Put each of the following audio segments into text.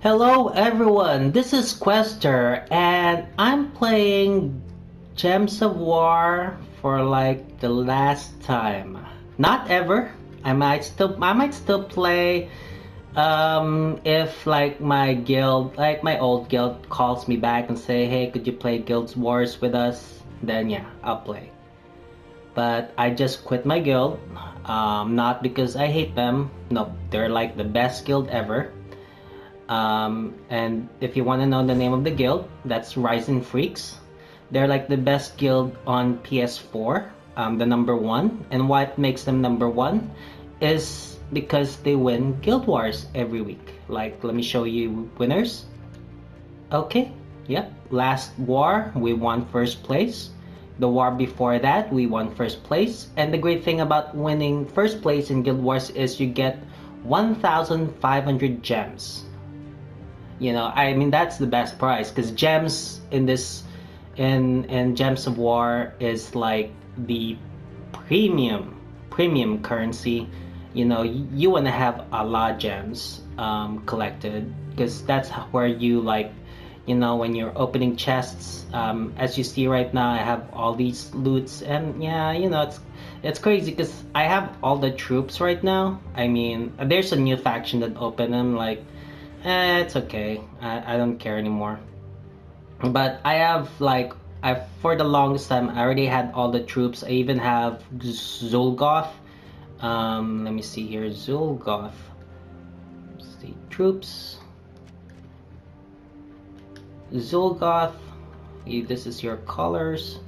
Hello everyone, this is Quester and I'm playing Gems of War for like the last time. Not ever. I might still play if like my old guild calls me back and say, "Hey, could you play Guild Wars with us?" Then yeah, I'll play. But I just quit my guild. Not because I hate them. No, they're like the best guild ever. And if you want to know the name of the guild, that's Rising Freaks. They're like the best guild on PS4, the number one. And what makes them number one is because they win Guild Wars every week. Like, let me show you winners. Okay, yep. Last war, we won first place. The war before that, we won first place. And the great thing about winning first place in Guild Wars is you get 1,500 gems. I mean that's the best price because gems in Gems of War is like the premium currency. You want to have a lot of gems collected because that's where you like, when you're opening chests. As you see right now, I have all these loots, and yeah, it's crazy because I have all the troops right now. I mean, there's a new faction that opened them, like, it's okay. I don't care anymore. But I have like I for the longest time I already had all the troops. I even have Zulgoth. Let me see here, Zulgoth. Let's see, troops. Zulgoth. This is your colors.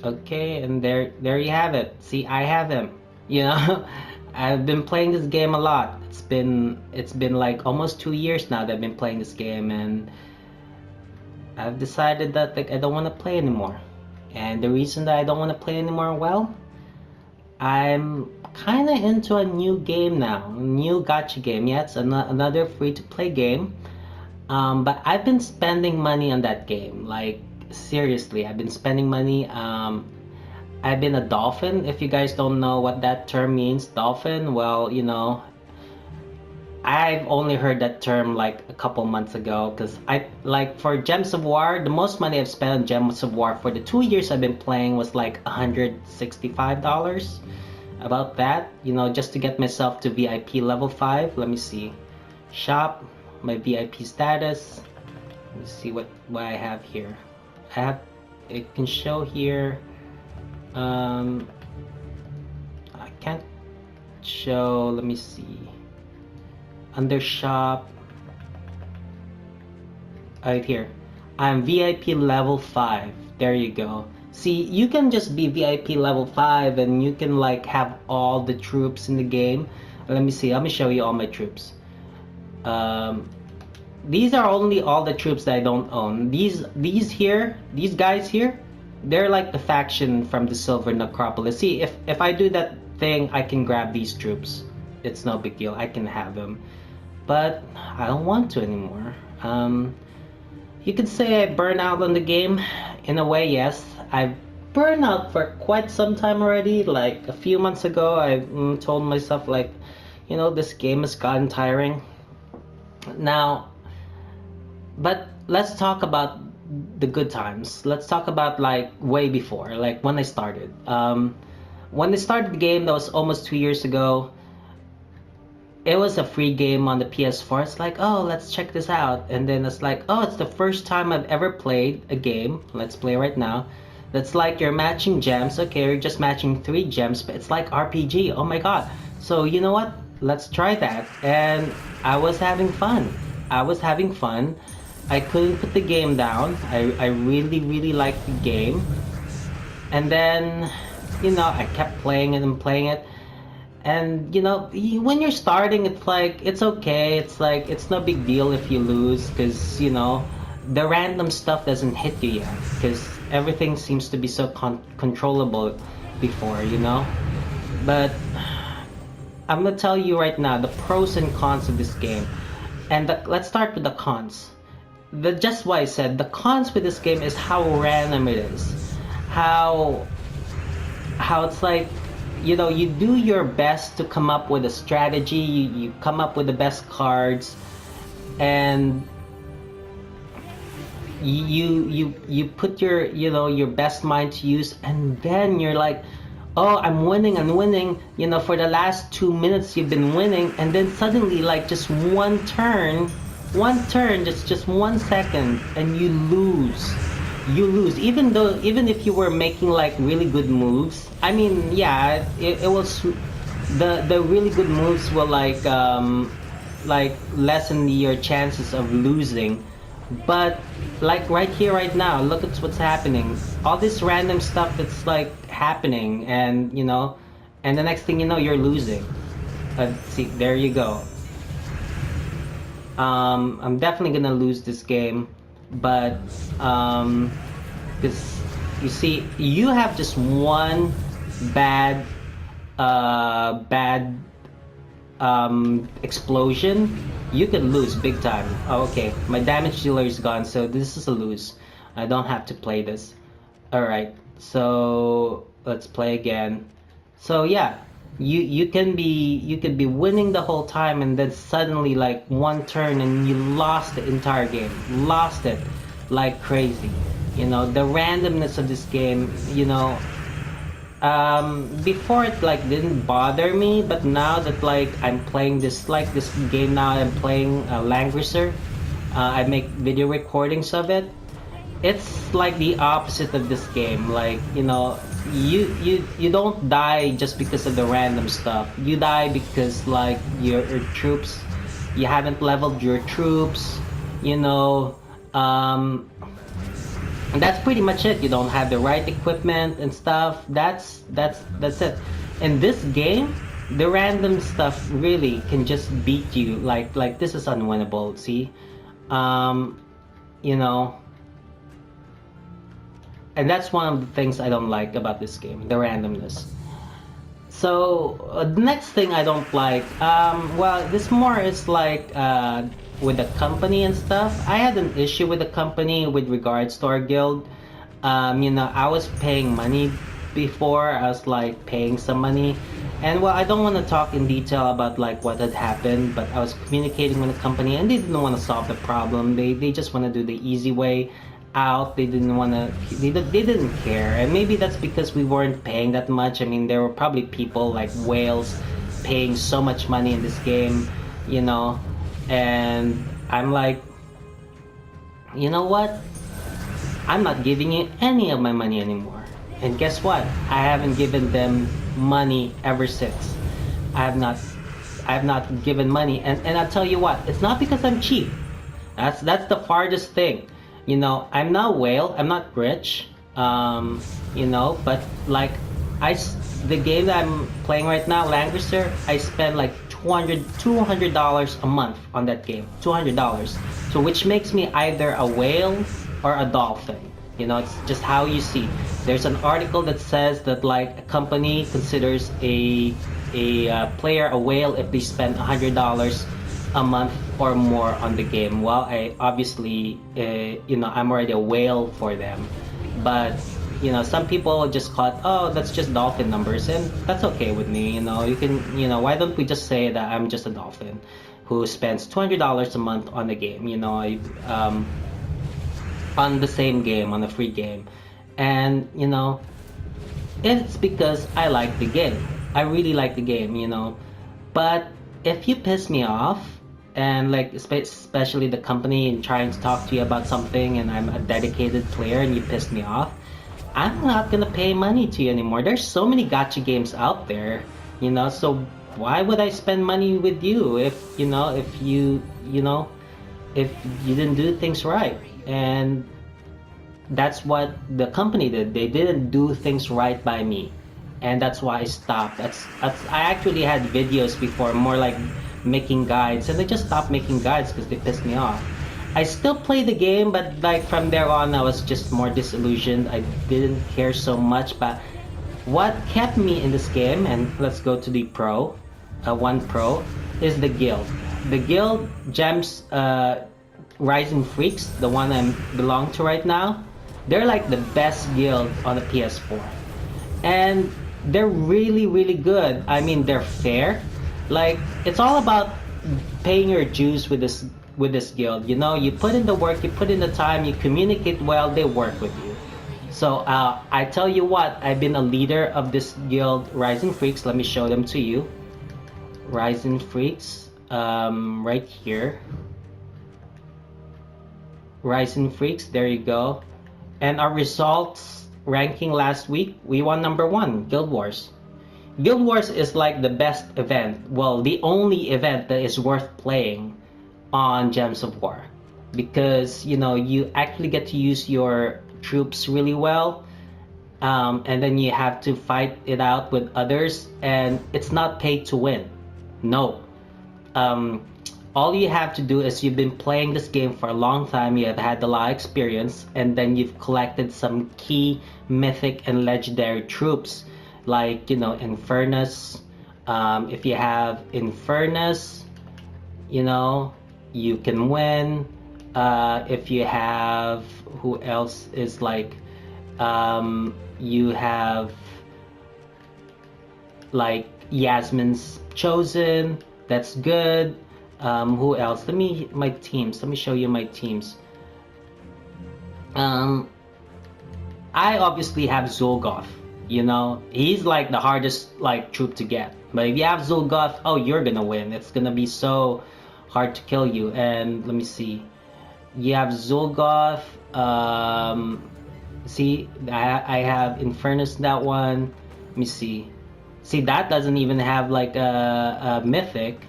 Okay, and there you have it. See, I have him. You know, I've been playing this game a lot. It's been like almost 2 years now that I've been playing this game, and I've decided that like I don't want to play anymore. And the reason that I don't want to play anymore, well, I'm kind of into a new game now, a new gacha game. Yeah, it's another free-to-play game. But I've been spending money on that game. Like seriously, I've been spending money. I've been a dolphin. If you guys don't know what that term means, dolphin, well, I've only heard that term like a couple months ago because I like for Gems of War, the most money I've spent on Gems of War for the 2 years I've been playing was like $165. About that, just to get myself to VIP level 5. Let me see. Shop, my VIP status. Let me see what I have here. It can show here. I can't show, let me see. Under shop, right here, I'm VIP level 5. There you go. See, you can just be VIP level 5 and you can like have all the troops in the game. Let me see, let me show you all my troops. These are only all the troops that I don't own. These guys here, they're like the faction from the Silver Necropolis. See, if I do that thing, I can grab these troops. It's no big deal. I can have them. But I don't want to anymore. You could say I burn out on the game. In a way, yes. I've burned out for quite some time already. Like a few months ago, I told myself like, this game has gotten tiring. Now, but let's talk about the good times. Let's talk about like way before, like when I started. When I started the game, that was almost 2 years ago. It was a free game on the PS4. It's like, oh, let's check this out. And then it's like, oh, it's the first time I've ever played a game. Let's play right now. That's like you're matching gems. Okay, you're just matching 3 gems, but it's like RPG. Oh my god. So you know what? Let's try that. And I was having fun. I couldn't put the game down. I really, really liked the game. And then, I kept playing it and playing it. And when you're starting, it's like it's okay. It's like it's no big deal if you lose because the random stuff doesn't hit you yet because everything seems to be so controllable before. But I'm gonna tell you right now the pros and cons of this game. And let's start with the cons. Just what I said, the cons with this game is how random it is. How it's like you do your best to come up with a strategy, you come up with the best cards, and you put your, you know, your best mind to use, and then you're like, oh, I'm winning, you know, for the last 2 minutes you've been winning, and then suddenly, like, just one turn, just 1 second, and you lose, even if you were making like really good moves. I mean, yeah, it was the really good moves will like lessen your chances of losing. But like right here, right now, look at what's happening. All this random stuff that's like happening, and you know, and the next thing you know, you're losing. See, there you go. I'm definitely gonna lose this game, but because you see, you have just one bad, bad explosion, you could lose big time. Oh, okay, my damage dealer is gone, so this is a lose. I don't have to play this. Alright, so let's play again. So yeah, you could be winning the whole time, and then suddenly like one turn and you lost the entire game. Lost it like crazy. You know, the randomness of this game, you know, before it like didn't bother me, but now that like I'm playing this game now, I'm playing Langrisser. I make video recordings of it. It's like the opposite of this game. Like, you know, you don't die just because of the random stuff. You die because like your troops, you haven't leveled your troops, you know. And that's pretty much it. You don't have the right equipment and stuff. That's it. In this game, the random stuff really can just beat you. Like this is unwinnable. See, um, you know, and that's one of the things I don't like about this game, the randomness. So the next thing I don't like, well, this more is like with the company and stuff. I had an issue with the company with regards to our guild. You know, I was paying money before. I was like paying some money, and well, I don't want to talk in detail about like what had happened, but I was communicating with the company, and they didn't want to solve the problem. They just want to do the easy way out. They didn't want to. They didn't care, and maybe that's because we weren't paying that much. I mean, there were probably people like whales paying so much money in this game, you know, and I'm like, you know what? I'm not giving you any of my money anymore. And guess what? I haven't given them money ever since. I have not given money, and I'll tell you what, it's not because I'm cheap. That's the farthest thing. You know, I'm not whale, I'm not rich. You know, but like the game that I'm playing right now, Langrisser, I spend like $200 a month on that game. $200. So which makes me either a whale or a dolphin. You know, it's just how you see. There's an article that says that like a company considers a player a whale if they spend $100 a month or more on the game. Well, I obviously, you know, I'm already a whale for them, but you know, some people just call it, oh, that's just dolphin numbers, and that's okay with me. You know, you can, you know, why don't we just say that I'm just a dolphin who spends $200 a month on the game? You know, on the same game, on a free game, and you know, it's because I like the game. I really like the game, you know, but if you piss me off, and like especially the company and trying to talk to you about something, and I'm a dedicated player and you piss me off, I'm not gonna pay money to you anymore. There's so many gacha games out there, you know, so why would I spend money with you if, you know, if you know, if you didn't do things right? And that's what the company did. They didn't do things right by me, and that's why I stopped. I actually had videos before, more like making guides, and I just stopped making guides because they pissed me off. I still play the game, but like from there on, I was just more disillusioned. I didn't care so much. But what kept me in this game, and let's go to the pro, one pro, is the guild. The guild Gems, Rising Freaks, the one I belong to right now. They're like the best guild on the PS4, and they're really, really good. I mean, they're fair. Like, it's all about paying your dues with with this guild. You know, you put in the work, you put in the time, you communicate well, they work with you. So I tell you what, I've been a leader of this guild, Rising Freaks. Let me show them to you. Rising Freaks, right here. Rising Freaks, there you go. And our results ranking last week, we won #1, Guild Wars. Guild Wars is like the best event, well, the only event that is worth playing on Gems of War, because you know you actually get to use your troops really well, and then you have to fight it out with others, and it's not pay to win. No, all you have to do is you've been playing this game for a long time, you have had a lot of experience, and then you've collected some key mythic and legendary troops, like, you know, Infernus. If you have Infernus, you know, you can win. If you have, who else is like, you have like Yasmin's Chosen, that's good. Who else? Let me show you my teams. I obviously have Zolgoth. You know, he's like the hardest like troop to get. But if you have Zolgoth, oh, you're gonna win. It's gonna be so hard to kill you. And let me see. You have Zolgoth. See, I have Infernus, that one. Let me see. See, that doesn't even have like a mythic.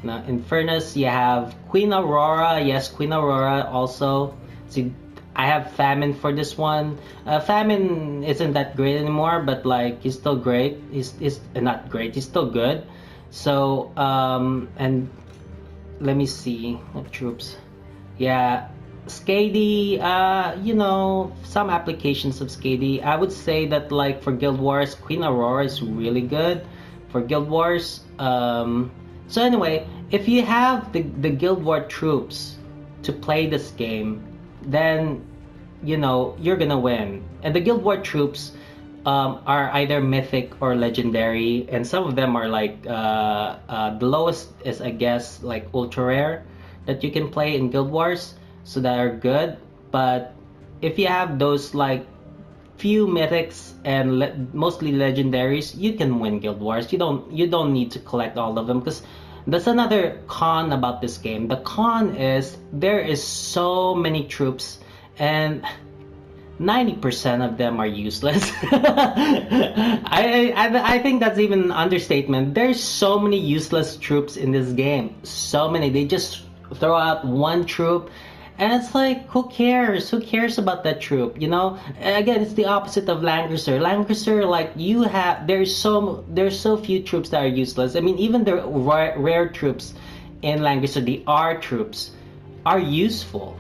Now, Infernus, you have Queen Aurora. Yes, Queen Aurora also. See, I have Famine for this one. Famine isn't that great anymore, but like he's still great. He's not great. He's still good. So and let me see what troops. Yeah, Skady. You know, some applications of Skady. I would say that like for Guild Wars, Queen Aurora is really good for Guild Wars. So anyway, if you have the Guild War troops to play this game, then you know you're gonna win. And the Guild War troops are either mythic or legendary, and some of them are like the lowest is, I guess, like ultra rare that you can play in Guild Wars, so that are good. But if you have those like few mythics and mostly legendaries, you can win Guild Wars. You don't need to collect all of them, because that's another con about this game. The con is there is so many troops, and 90% of them are useless. I think that's even an understatement. There's so many useless troops in this game. So many. They just throw out one troop, and it's like, who cares? Who cares about that troop? You know. Again, it's the opposite of Langrisser. Langrisser, like there's so few troops that are useless. I mean, even the rare troops in Langrisser, the R troops, are useful.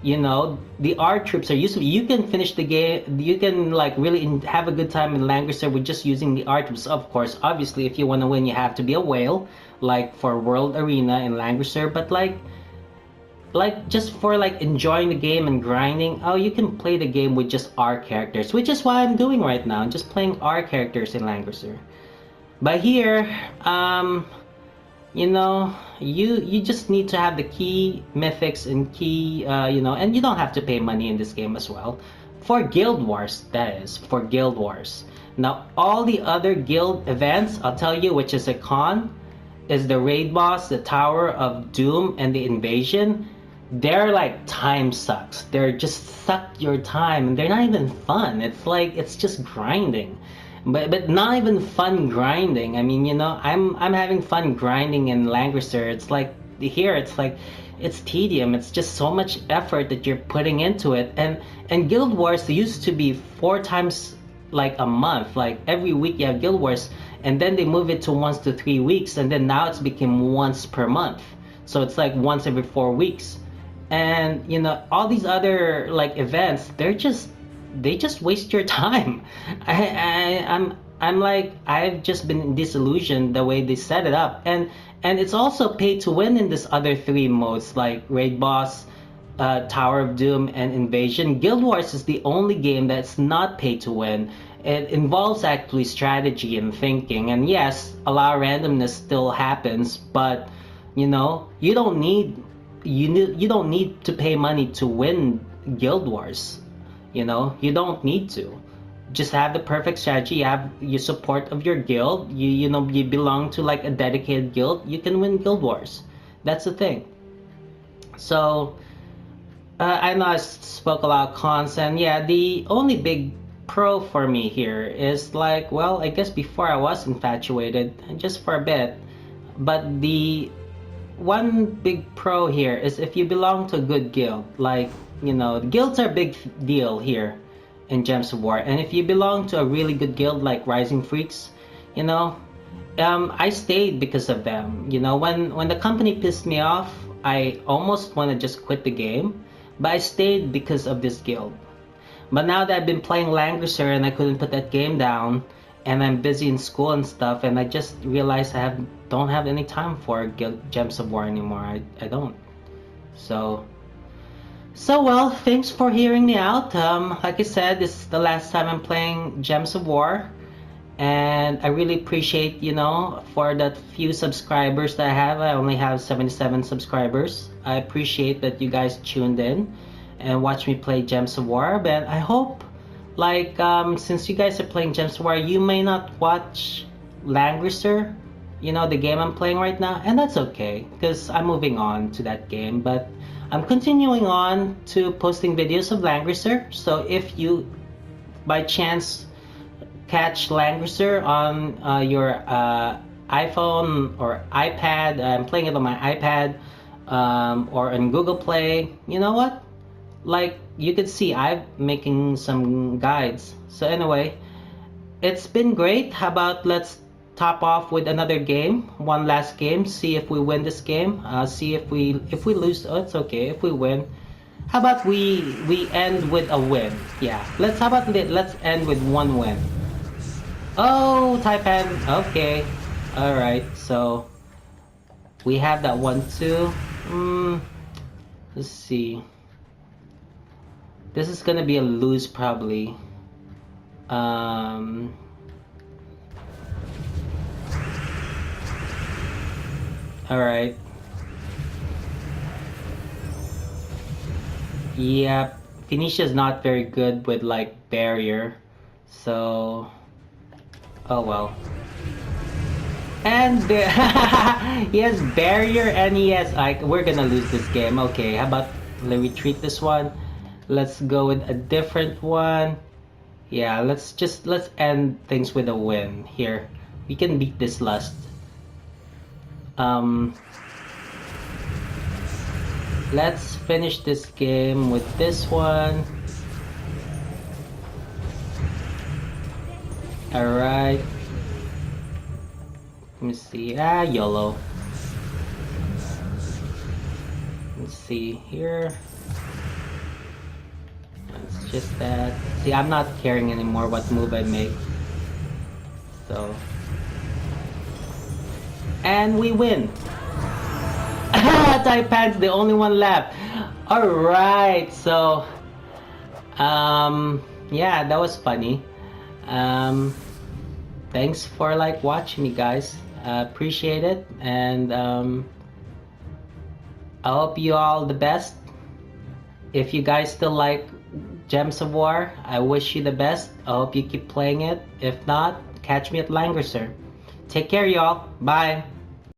You know, the R troops are useful. You can finish the game. You can like really have a good time in Langrisser with just using the R troops. Of course, obviously, if you want to win, you have to be a whale, like for World Arena in Langrisser. But like just for like enjoying the game and grinding, oh, you can play the game with just R characters, which is what I'm doing right now. I'm just playing R characters in Langrisser. But here, you know, you just need to have the key mythics and key, you know, and you don't have to pay money in this game as well. For Guild Wars, that is, for Guild Wars. Now, all the other guild events, I'll tell you which is a con, is the Raid Boss, the Tower of Doom, and the Invasion. They're like time sucks. They're just suck your time, and they're not even fun. It's like, it's just grinding. But not even fun grinding. I mean, you know, I'm having fun grinding in Langrisser. It's like here, it's like it's tedium. It's just so much effort that you're putting into it. And Guild Wars used to be 4 times like a month. Like every week you have Guild Wars, and then they move it to once to 3 weeks, and then now it's become once per month. So it's like once every 4 weeks. And you know, all these other like events, they just waste your time. I'm like, I've just been disillusioned the way they set it up, and it's also pay to win in this other 3 modes like Raid Boss, Tower of Doom, and Invasion. Guild Wars is the only game that's not pay to win. It involves actually strategy and thinking, and yes, a lot of randomness still happens, but you know, you don't need you don't need to pay money to win Guild Wars. You know, you don't need to. Just have the perfect strategy. You have your support of your guild. You know, you belong to like a dedicated guild. You can win Guild Wars. That's the thing. So I know I spoke a lot of cons, and yeah, the only big pro for me here is like, well, I guess before I was infatuated, just for a bit. But the one big pro here is if you belong to a good guild, like, you know, guilds are a big deal here in Gems of War. And if you belong to a really good guild like Rising Freaks, you know, I stayed because of them. You know, when the company pissed me off, I almost want to just quit the game, but I stayed because of this guild. But now that I've been playing Langrisser and I couldn't put that game down, and I'm busy in school and stuff, and I just realized don't have any time for Gems of War anymore. I don't. So well, thanks for hearing me out. Like I said, this is the last time I'm playing Gems of War, and I really appreciate, you know, for that few subscribers that I have. I only have 77 subscribers. I appreciate that you guys tuned in and watch me play Gems of War. But I hope, like, since you guys are playing Gems of War, you may not watch Langrisser, you know, the game I'm playing right now, and that's okay, because I'm moving on to that game. But I'm continuing on to posting videos of Langrisser, so if you, by chance, catch Langrisser on your iPhone or iPad, I'm playing it on my iPad, or on Google Play, you know what? Like, you could see I'm making some guides. So anyway, it's been great. How about let's top off with another game, one last game, see if we win this game, see if we lose. Oh, it's okay if we win. How about we end with a win? Yeah, let's end with one win. Oh, Taipan. Okay, all right, so we have that one too. Let's see, this is gonna be a lose probably. Alright. Yeah, Phoenicia's not very good with like barrier. So oh well. And he has barrier and he has like, we're gonna lose this game. Okay, how about let me retreat this one? Let's go with a different one. Yeah, let's end things with a win here. We can beat this lust. Let's finish this game with this one. Alright. Let me see. YOLO. Let's see here. It's just that. See, I'm not caring anymore what move I make. So. And we win. Taipan's the only one left. Alright, so yeah, that was funny. Thanks for like watching me, guys. Appreciate it, and I hope you all the best. If you guys still like Gems of War, I wish you the best. I hope you keep playing it. If not, catch me at Langrisser. Take care, y'all. Bye.